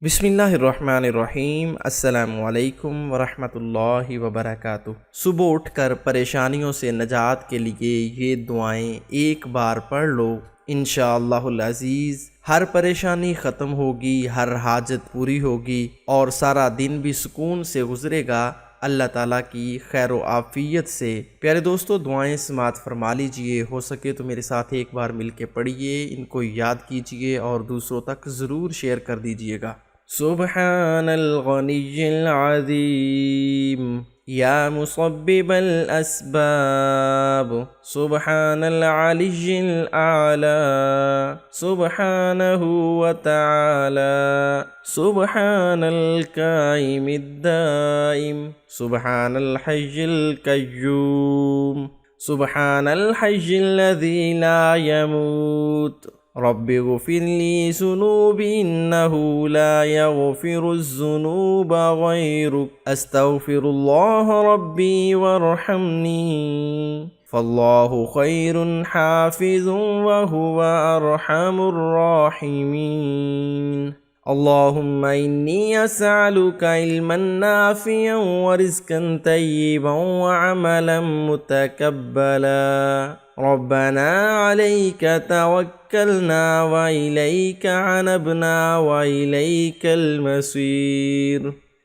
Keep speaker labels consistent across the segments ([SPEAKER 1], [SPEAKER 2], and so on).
[SPEAKER 1] बिस्मिल्लाहिर्रहमानिर्रहीम अस्सलामुअलैकुम वरहमतुल्लाहि वबरकातुह। सुबह उठकर परेशानियों से निजात के लिए ये दुआएं एक बार पढ़ लो। इंशाअल्लाहुल अज़ीज़ हर परेशानी ख़त्म होगी, हर हाजत पूरी होगी और सारा दिन भी सुकून से गुजरेगा अल्लाह ताला की खैर व आफ़ियत से। प्यारे दोस्तों, दुआएं समात फरमा लीजिए। हो सके तो मेरे साथ एक बार मिल के पढ़िए, इनको याद कीजिए और दूसरों तक ज़रूर शेयर कर दीजिएगा। सुब्हानल गनिय्यिल अज़ीम या मुसब्बिबल अस्बाब, सुब्हानल अलिय्यिल आला, सुब्हानहु व तआला, सुब्हानल काइमिद दाइम, सुब्हानल हय्यिल कय्यूम, सुब्हानल हय्यिल लज़ी ला यमूत, रब्बिग़फिरली ज़ुनूबी इन्नहु ला यग़फ़िरुज़्ज़ुनूब ग़यरुक, अस्तग़फ़िरुल्लाह रब्बी वरहमनी, फ़ल्लाहु ख़ैरुन हाफ़िज़ुन व हुवा अर्हमुर राहिमीन। अल्लाहुम्मा इन्नी अस्अलुका इल्मन नाफ़िअन व रिज़्क़न तय्यिबन व अमलन मुतक़ब्बला। रब्बना अलैका तवक्कलना व इलैका अनबना व इलैकल मसीर।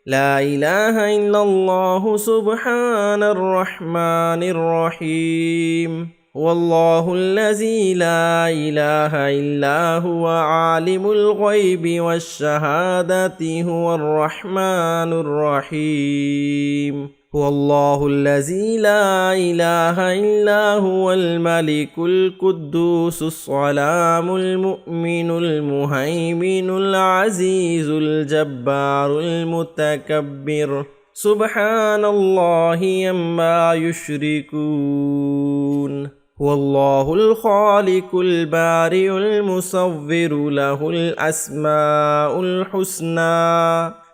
[SPEAKER 1] ला इलाहा इल्लल्लाहु सुब्हानर रहमानिर रहीम। वल्लाहुल्लज़ी ला इलाहा इल्ला हुवा आलिमुल ग़ैबि वश्शहादति हुवर रहमानुर रहीम। हुवल्लाहुल्लज़ी ला इलाहा इल्ला हुवल मलिकुल कुद्दूसुस सलामुल मुअ्मिनुल मुहैमिनुल अज़ीज़ुल जब्बारुल मुतकब्बिर। सुब्हानल्लाहि अम्मा युश्रिकून। हुवल्लाहुल ख़ालिकुल बारिउल मुसव्विरु लहुल अस्माउल हुस्ना,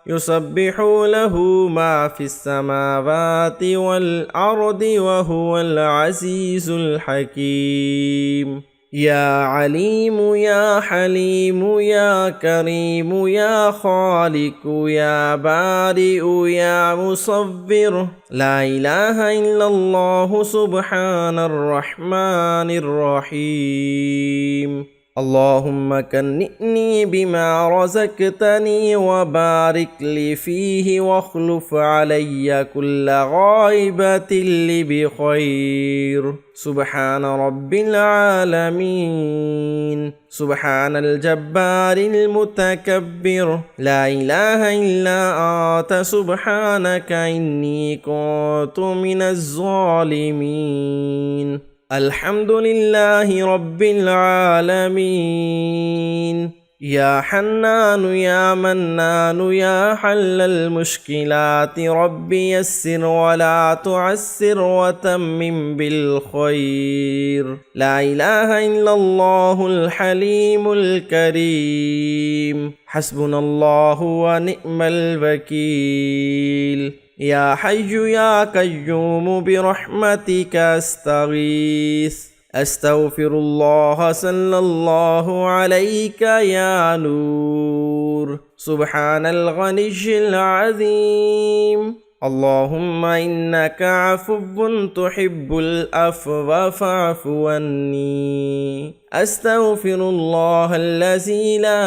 [SPEAKER 1] युसब्बिहु लहु मा फ़िस समावाति वल अर्दि व हुवल अज़ीज़ुल हकीम। या अलीमु या हलीमु या करीमु या खालिकु या बारिउ या मुसव्विर। ला इलाहा इल्लल्लाहु सुब्हानर रहमानिर रहीम। अल्लाहुम्मा कन्नि'नी बिमा रज़क़तनी व बारिक ली फ़ीहि वख़्लुफ़ अलय्या कुल्ला ग़ाइबतिन ली बिख़ैर। सुब्हान रब्बिल आलमीन। सुब्हानल जब्बारिल मुतकब्बिर। ला इलाहा इल्ला अन्त सुब्हानका इन्नी कुन्तु मिनज़ ज़ालिमीन। अल्हम्दुलिल्लाहि रब्बिल आलमीन। या हन्नानु या मन्नानु या हल्लल मुश्किलाति रब्बि यस्सिर वला तुअस्सिर व तम्मिम बिल खैर। ला इलाहा इल्लल्लाहुल हलीमुल करीम। हस्बुनल्लाहु व निअमल वकील। या हय्यु या कय्यूमु बिरहमतिका अस्तगीस। अस्तग़फिरुल्लाह सल्लल्लाहु अलैका या नूर। सुब्हानल गनिय्यिल अज़ीम। अल्लाहुम्मा इन्नका अफ़ुव्वुन तुहिब्बुल अफ़्व फ़अफ़ु अन्नी। अस्तग़फिरुल्लाहल्लज़ी ला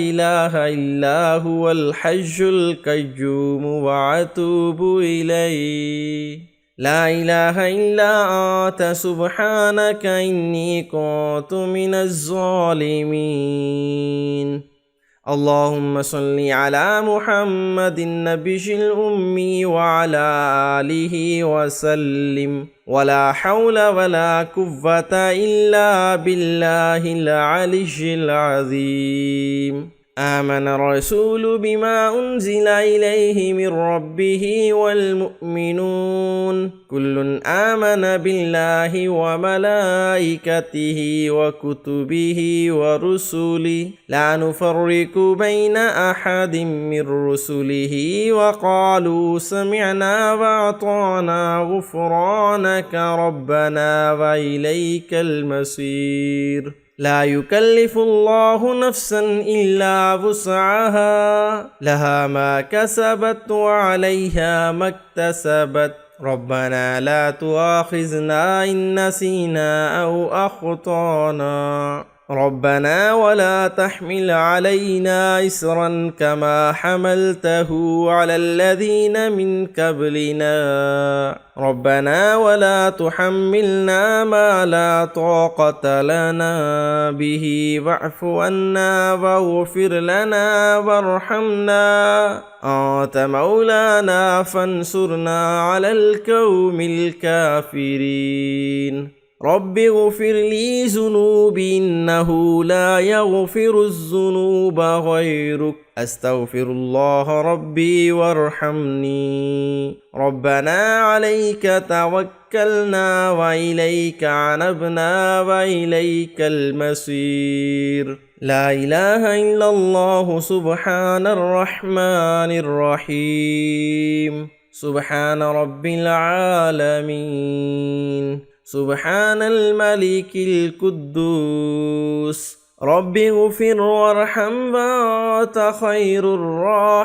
[SPEAKER 1] इलाहा इल्ला हुवल हय्युल क़य्यूम व अतूबु इलैहि। ला इलाहा इल्ला अन्त सुब्हानका इन्नी कुन्तु मिनज़ ज़ालिमीन। अल्लाहुम्मा सल्लि अला मुहम्मदिन नबिय्यिल उम्मी व अला आलिहि व सल्लिम। वला हौला वला कुव्वता इल्ला बिल्लाहिल अलिय्यिल अज़ीम। आमन रसूलु बिमा उन्ज़िला इलैहि मिर रब्बिहि वल मुअ्मिनून कुल्लुन आमन बिल्लाहि व मलाइकतिहि व कुतुबिहि व रुसुलिहि ला नुफ़र्रिक़ु बैन अहदिम मिर रुसुलिहि व क़ालू समिअना व अताना गुफ़्रानक रब्बना व इलैकल मसीर। لا يكلف الله نفسا إلا وسعها لها ما كسبت وعليها ما اكتسبت ربنا لا تؤاخذنا إن نسينا أو أخطأنا ربنا ولا تحمل علينا إصرا كما حملته على الذين من قبلنا ربنا ولا تحملنا ما لا طاقة لنا به واعف عنا واغفر لنا وارحمنا أنت مولانا فانصرنا على القوم الكافرين رب اغفر لي ذنوبي إنه لا يغفر الذنوب غيرك أستغفر الله ربي وارحمني ربنا عليك توكلنا وإليك عنبنا وإليك المصير لا إله إلا الله سبحان الرحمن الرحيم سبحان رب العالمين سبحان الملك القدوس رب اغفر وارحم وأنت خير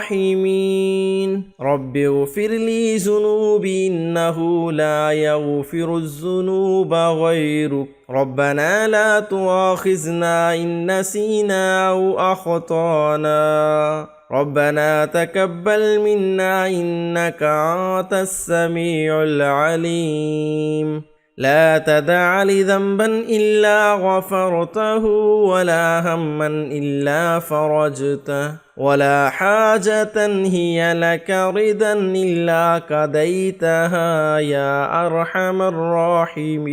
[SPEAKER 1] الراحمين رب اغفر لي ذنوبي إنه لا يغفر الذنوب غيرك ربنا لا تؤاخذنا إن نسينا أو أخطأنا ربنا تقبل منا إنك أنت السميع العليم لا تدع لي ذنبا إلا غفرته ولا هما إلا فرجته ولا حاجة هي لك رضا إلا قضيتها يا أرحم الراحمين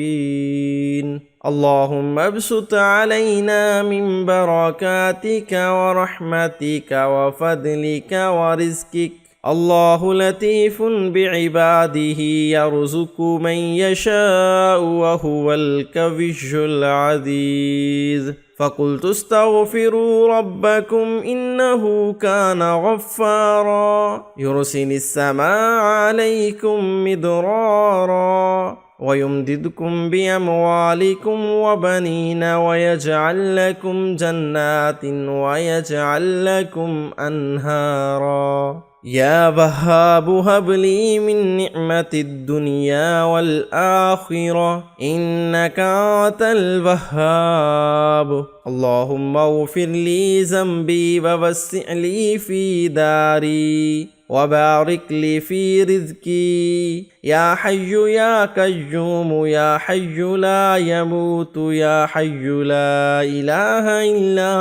[SPEAKER 1] اللهم ابسط علينا من بركاتك ورحمتك وفضلك ورزقك الله لطيف بعباده يرزق من يشاء وهو القوي العزيز فقلت استغفروا ربكم إنه كان غفارا يرسل السماء عليكم مدرارا ويمددكم بأموالكم وبنين ويجعل لكم جنات ويجعل لكم أنهارا يا وهاب هب لي من نعمة الدنيا والآخرة إنك أنت الوهاب اللهم اغفر لي ذنبي ووسع لي في داري وبارك لي في رزقي يا حي يا قيوم يا حي لا يموت يا حي لا إله إلا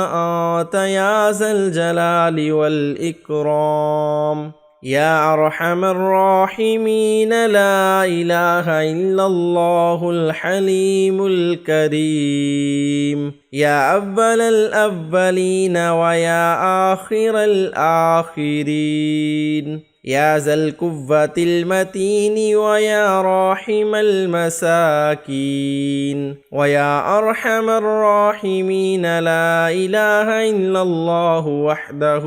[SPEAKER 1] أنت يا ذا الجلال والإكرام يا أرحم الراحمين لا إله إلا الله الحليم الكريم يا أول الأولين ويا آخر الآخرين يا ذا القوة المتين ويا راحم المساكين ويا أرحم الراحمين لا إله إلا الله وحده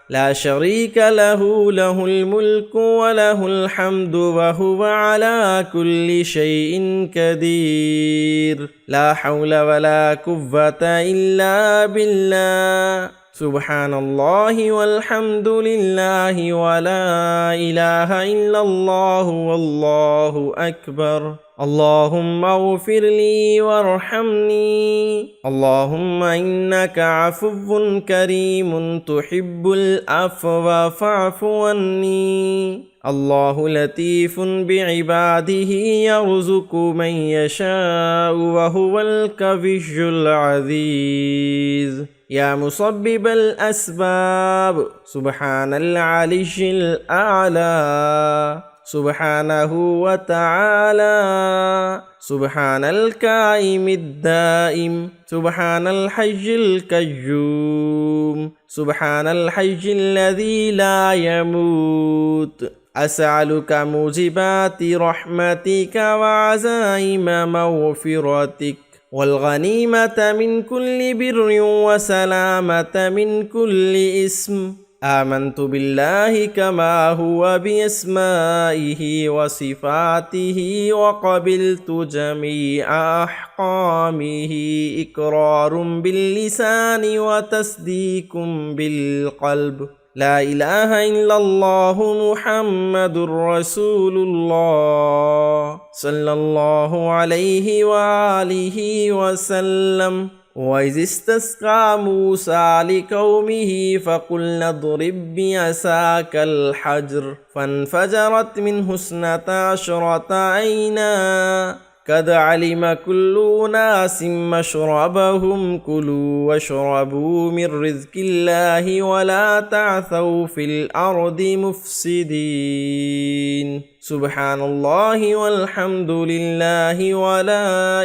[SPEAKER 1] لا شريك له له الملك وله الحمد وهو على كل شيء قدير لا حول ولا قوة إلا بالله سبحان الله والحمد لله ولا إله إلا الله والله أكبر اللهم اغفر لي وارحمني اللهم إنك عفو كريم تحب العفو فاعف عني الله لطيف بعباده يرزق من يشاء وهو القوي العزيز يا مسبب الأسباب سبحان العلي الأعلى سبحانه وتعالى سبحان القائم الدائم سبحان الحي القيوم سبحان الحي الذي لا يموت أسألك موجبات رحمتك وعزائم مغفرتك والغنيمة من كل بر وسلامة من كل إثم आमन्तु बिल्लाहि कमा हुवा बिअस्माइहि व सिफातिहि व क़बिलतु जमीअ अहकामिहि इक़रारुम बिल्लिसानि व तस्दीकुम बिलक़ल्ब। ला इलाहा इल्लल्लाहु मुहम्मदुर रसूलुल्लाह सल्लल्लाहु अलैहि व आलिहि वसल्लम। वइज़ इस्तस्क़ा मूसा लिक़ौमिहि फ़क़ुलना इज़रिब बिअसाकल हजर फ़नफ़जरत मिन्हु इस्नता अशरता ऐना क़द अलिम कुल्लु उनासिम मशरबहुम कुलू वशरबू मिन रिज़्क़िल्लाहि वला तअसौ फ़िल अर्दि मुफ़्सिदीन। सुब्हानल्लाहि वल्हम्दुलिल्लाहि वला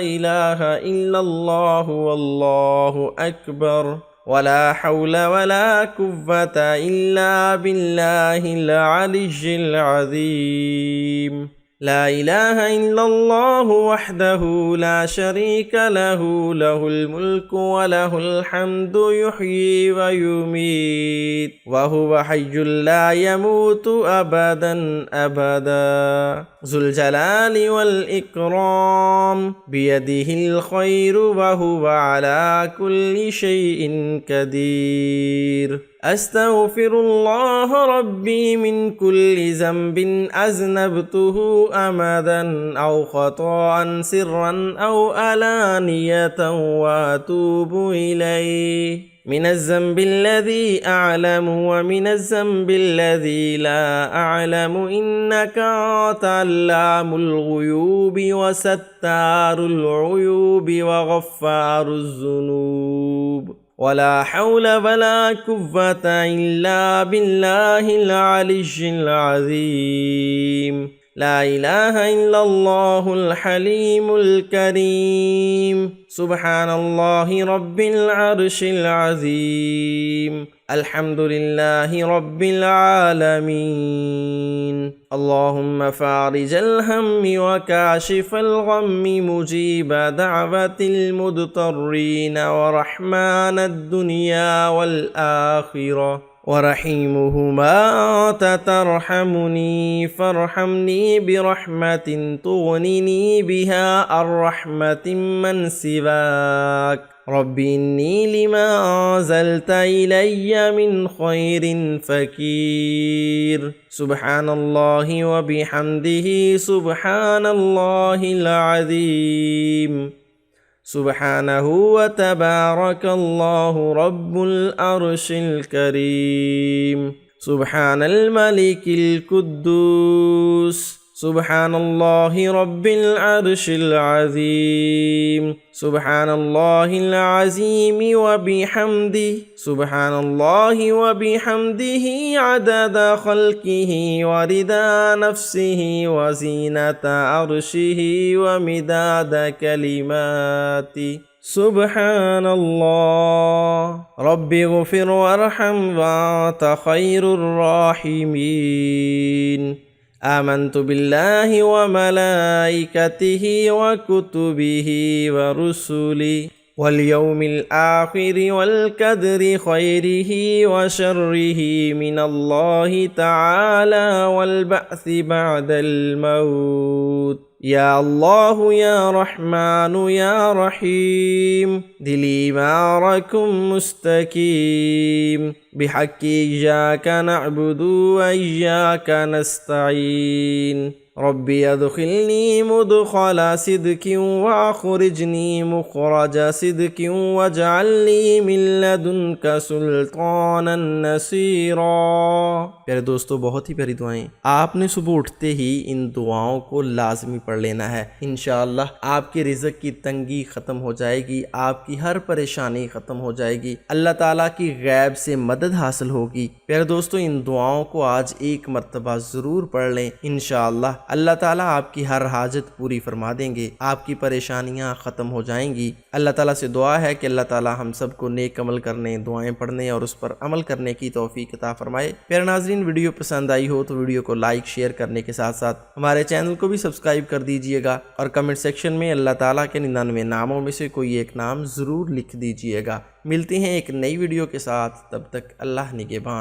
[SPEAKER 1] इलाहा इल्लल्लाहु वल्लाहु अकबर वला हौला वला कुव्वता इल्ला बिल्लाहिल अलिय्यिल अज़ीम। ला इलाहा इल्लल्लाहु वहदहु ला शरीका लहु लहुल मुल्कु व लहुल हम्दु युह्यी व युमीत व हुवा हय्युल ला यमूतु अबदन अबदा। ज़ुल जलालि वल इकराम बियदिहिल खैरु व हुवा अला कुल्लि शैइन कदीर। अस्तग़फिरुल्लाह रब्बी मिन कुल्लि ज़ंबिन अज़नबतुहु अमदन औ ख़ताअन सिर्रन औ अलानियतन व अतूबु इलैहि मिनज़्ज़ंबिल्लज़ी अअलमु व मिनज़्ज़ंबिल्लज़ी ला अअलमु इन्नका अंता अल्लामुल ग़ुयूबि व सत्तारुल उयूबि व ग़फ़्फ़ारुज़ ज़ुनूब। वला हौला वला कुव्वता इल्ला बिल्लाहिल अलिय्यिल अज़ीम। ला इलाहा इल्लल्लाहुल हलीमुल करीम। सुब्हानल्लाहि रब्बिल अर्शिल अज़ीम। अल्हम्दुलिल्लाहि रब्बिल आलमीन। अल्लाहुम्मा फ़ारिजल हम्मि व काशिफ़ल गम्मि मुजीब दअवतिल मुद्तर्रीन व रहमानद दुनिया वल आखिरह व रहीमुहुमा अंत तरहमुनी फ़रहमनी बिरहमतिन तुग़निनी बिहा अर्रहमतिन मन सिवाक। रब्बी इन्नी लिमा अंज़लता इलय्या मिन खैरिन फ़कीर। सुब्हानल्लाहि व बिहम्दिहि सुब्हानल्लाहिल अज़ीम। सुब्हानहु व तबारकल्लाहु रब्बुल अर्शिल करीम। सुब्हानल मलिकिल कुद्दूस। सुब्हानल्लाहि रब्बिल अर्शिल अज़ीम। सुब्हानल्लाहिल अज़ीमि व बिहम्दिहि। सुब्हानल्लाहि व बिहम्दिहि अदद ख़ल्क़िहि व रिदा नफ़्सिहि व ज़ीनता अर्शिहि व मिदाद कलिमाति। सुब्हानल्लाह। रब्बि ग़फ़िर वरहम व अंत ख़ैरुर राहिमीन। आमन्तु बिल्लाहि व मलाइकतिहि व कुतुबिहि व रुसुलिहि वल यौमिल आखिरि वल क़द्रि ख़ैरिहि व शर्रिहि मिनल्लाहि तआला वल बअसि बअदल मौत। या अल्लाहु या रहमानु या रहीम दिली मारकुम मुस्तकीम बिहक़्क़ि इय्याका नअबुदु व इय्याका नस्तईन। रब्बी अदखिलनी मुदखला सिद्क़िन व अख़रिजनी मुख़रज सिद्क़िन वजअलनी मिन लदुनका सुल्तानन नसीरा। प्यारे दोस्तों, बहुत ही प्यारी दुआएं। आपने सुबह उठते ही इन दुआओं को लाजमी पढ़ लेना है। इंशाअल्लाह आपके रिज़्क़ की तंगी ख़त्म हो जाएगी, आपकी हर परेशानी ख़त्म हो जाएगी, अल्लाह ताला की गैब से मदद हासिल होगी। प्यारे दोस्तों, इन दुआओं को आज एक मरतबा ज़रूर पढ़ लें। इंशाअल्लाह अल्लाह ताला आपकी हर हाजत पूरी फरमा देंगे, आपकी परेशानियां ख़त्म हो जाएंगी। अल्लाह ताला से दुआ है कि अल्लाह ताला हम सबको नेक अमल करने, दुआएं पढ़ने और उस पर अमल करने की तौफीक अता फरमाए। प्यारे नाज़रीन, वीडियो पसंद आई हो तो वीडियो को लाइक शेयर करने के साथ साथ हमारे चैनल को भी सब्सक्राइब कर दीजिएगा और कमेंट सेक्शन में अल्लाह ताला के 99 नामों में से कोई एक नाम ज़रूर लिख दीजिएगा। मिलते हैं एक नई वीडियो के साथ, तब तक अल्लाह निगहबान।